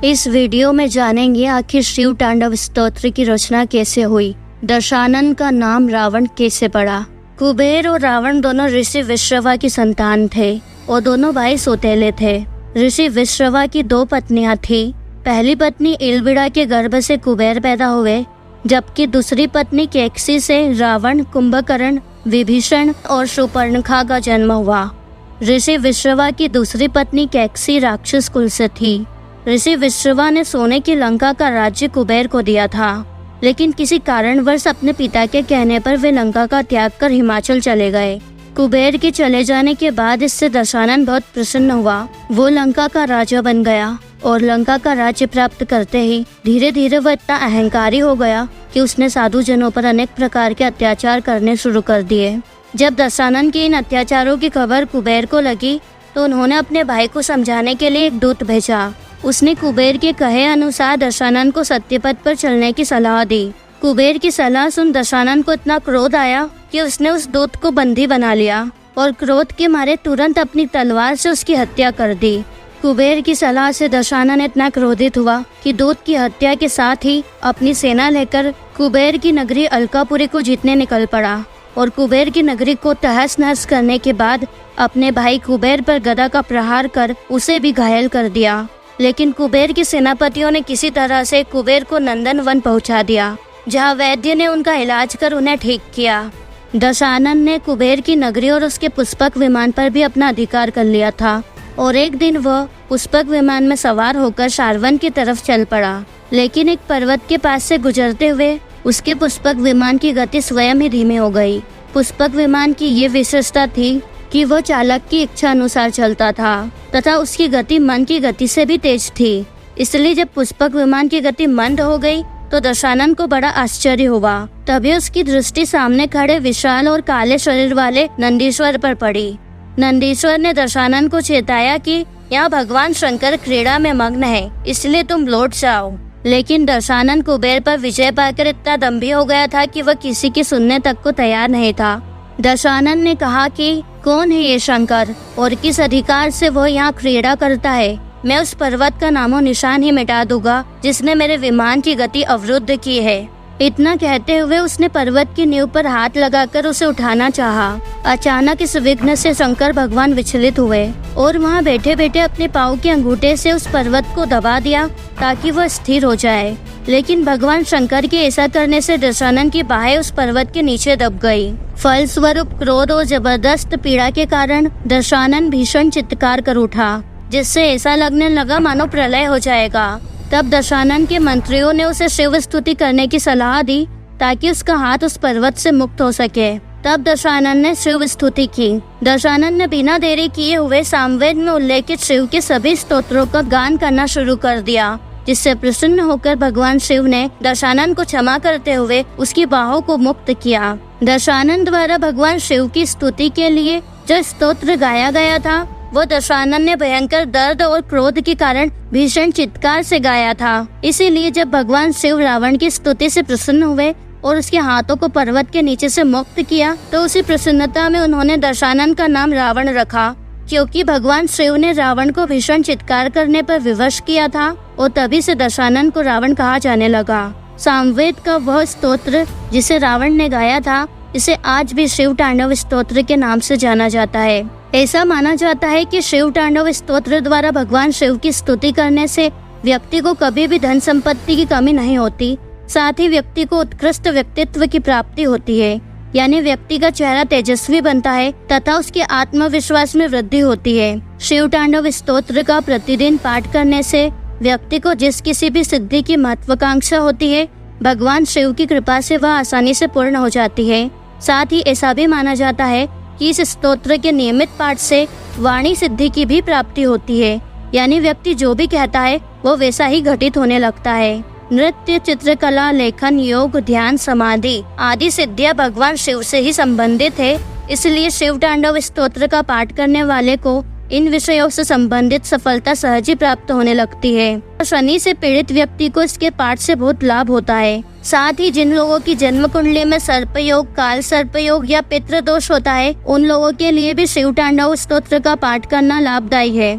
इस वीडियो में जानेंगे आखिर शिव तांडव स्तोत्र की रचना कैसे हुई, दशानन का नाम रावण कैसे पड़ा। कुबेर और रावण दोनों ऋषि विश्रवा की संतान थे और दोनों भाई सौतेले थे। ऋषि विश्रवा की 2 पत्नियां थी। पहली पत्नी इलबिड़ा के गर्भ से कुबेर पैदा हुए, जबकि दूसरी पत्नी कैकसी से रावण, कुंभकर्ण, विभीषण और शूर्पणखा का जन्म हुआ। ऋषि विश्रवा की दूसरी पत्नी कैकसी राक्षस कुल से थी। ऋषि विश्रवा ने सोने की लंका का राज्य कुबेर को दिया था, लेकिन किसी कारणवश अपने पिता के कहने पर वे लंका का त्याग कर हिमाचल चले गए। कुबेर के चले जाने के बाद इससे दशानन बहुत प्रसन्न हुआ। वो लंका का राजा बन गया और लंका का राज्य प्राप्त करते ही धीरे धीरे वह इतना अहंकारी हो गया कि उसने साधु जनों पर अनेक प्रकार के अत्याचार करने शुरू कर दिए। जब दशानन के इन अत्याचारों की खबर कुबेर को लगी तो उन्होंने अपने भाई को समझाने के लिए एक दूत भेजा। उसने कुबेर के कहे अनुसार दशानन को सत्यपथ पर चलने की सलाह दी। कुबेर की सलाह सुन दशानन को इतना क्रोध आया कि उसने उस दूत को बंदी बना लिया और क्रोध के मारे तुरंत अपनी तलवार से उसकी हत्या कर दी। कुबेर की सलाह से दशानन इतना क्रोधित हुआ कि दूत की हत्या के साथ ही अपनी सेना लेकर कुबेर की नगरी अलकापुरी को जीतने निकल पड़ा और कुबेर की नगरी को तहस नहस करने के बाद अपने भाई कुबेर पर गदा का प्रहार कर उसे भी घायल कर दिया। लेकिन कुबेर के सेनापतियों ने किसी तरह से कुबेर को नंदन वन पहुंचा दिया, जहां वैद्य ने उनका इलाज कर उन्हें ठीक किया। दशानन ने कुबेर की नगरी और उसके पुष्पक विमान पर भी अपना अधिकार कर लिया था और एक दिन वह पुष्पक विमान में सवार होकर शारवन की तरफ चल पड़ा। लेकिन एक पर्वत के पास से गुजरते हुए उसके पुष्पक विमान की गति स्वयं ही धीमी हो गई। पुष्पक विमान की ये विशेषता थी कि वह चालक की इच्छा अनुसार चलता था तथा उसकी गति मन की गति से भी तेज थी। इसलिए जब पुष्पक विमान की गति मंद हो गई तो दशानन को बड़ा आश्चर्य हुआ। तभी उसकी दृष्टि सामने खड़े विशाल और काले शरीर वाले नंदीश्वर पर पड़ी। नंदीश्वर ने दशानन को चेताया कि यहाँ भगवान शंकर क्रीड़ा में मग्न है, इसलिए तुम लौट जाओ। लेकिन दशानन कुबेर पर विजय पाकर इतना दंभी हो गया था कि वह किसी की सुनने तक को तैयार नहीं था। दशानन ने कहा कि कौन है ये शंकर और किस अधिकार से वह यहाँ क्रीड़ा करता है। मैं उस पर्वत का नामो निशान ही मिटा दूंगा जिसने मेरे विमान की गति अवरुद्ध की है। इतना कहते हुए उसने पर्वत की नींव पर हाथ लगाकर उसे उठाना चाहा। अचानक इस विघ्न से शंकर भगवान विचलित हुए और वहाँ बैठे बैठे अपने पाँव के अंगूठे से उस पर्वत को दबा दिया ताकि वह स्थिर हो जाए। लेकिन भगवान शंकर के ऐसा करने से दशानन की बाहें उस पर्वत के नीचे दब गई। फलस्वरूप क्रोध और जबरदस्त पीड़ा के कारण दशानन भीषण चित्कार कर उठा, जिससे ऐसा लगने लगा मानो प्रलय हो जाएगा। तब दशानन के मंत्रियों ने उसे शिव स्तुति करने की सलाह दी ताकि उसका हाथ उस पर्वत से मुक्त हो सके। तब दशानन ने शिव स्तुति की। दशानन ने बिना देरी किए हुए सामवेद में उल्लेखित शिव के सभी स्तोत्रों का गान करना शुरू कर दिया, जिससे प्रसन्न होकर भगवान शिव ने दशानन को क्षमा करते हुए उसकी बाहों को मुक्त किया। दशानन द्वारा भगवान शिव की स्तुति के लिए जो स्तोत्र गाया गया था वो दशानन ने भयंकर दर्द और क्रोध के कारण भीषण चित्कार से गाया था। इसीलिए जब भगवान शिव रावण की स्तुति से प्रसन्न हुए और उसके हाथों को पर्वत के नीचे से मुक्त किया तो उसी प्रसन्नता में उन्होंने दशानन का नाम रावण रखा, क्योंकि भगवान शिव ने रावण को भीषण चित्कार करने पर विवश किया था और तभी से दशानन को रावण कहा जाने लगा। सामवेद का वह स्तोत्र जिसे रावण ने गाया था, इसे आज भी शिव तांडव स्तोत्र के नाम से जाना जाता है। ऐसा माना जाता है कि शिव तांडव स्तोत्र द्वारा भगवान शिव की स्तुति करने से व्यक्ति को कभी भी धन संपत्ति की कमी नहीं होती, साथ ही व्यक्ति को उत्कृष्ट व्यक्तित्व की प्राप्ति होती है, यानी व्यक्ति का चेहरा तेजस्वी बनता है तथा उसके आत्मविश्वास में वृद्धि होती है। शिव तांडव स्तोत्र का प्रतिदिन पाठ करने से व्यक्ति को जिस किसी भी सिद्धि की महत्वाकांक्षा होती है, भगवान शिव की कृपा से वह आसानी से पूर्ण हो जाती है। साथ ही ऐसा भी माना जाता है कि इस स्तोत्र के नियमित पाठ से वाणी सिद्धि की भी प्राप्ति होती है, यानी व्यक्ति जो भी कहता है वो वैसा ही घटित होने लगता है। नृत्य, चित्रकला, लेखन, योग, ध्यान, समाधि आदि सिद्धियां भगवान शिव से ही संबंधित है। इसलिए शिव तांडव स्तोत्र का पाठ करने वाले को इन विषयों से संबंधित सफलता सहज ही प्राप्त होने लगती है। शनि से पीड़ित व्यक्ति को इसके पाठ से बहुत लाभ होता है। साथ ही जिन लोगों की जन्म कुंडली में सर्पयोग, काल सर्पयोग या पितृ दोष होता है, उन लोगों के लिए भी शिव तांडव स्तोत्र का पाठ करना लाभदायी है।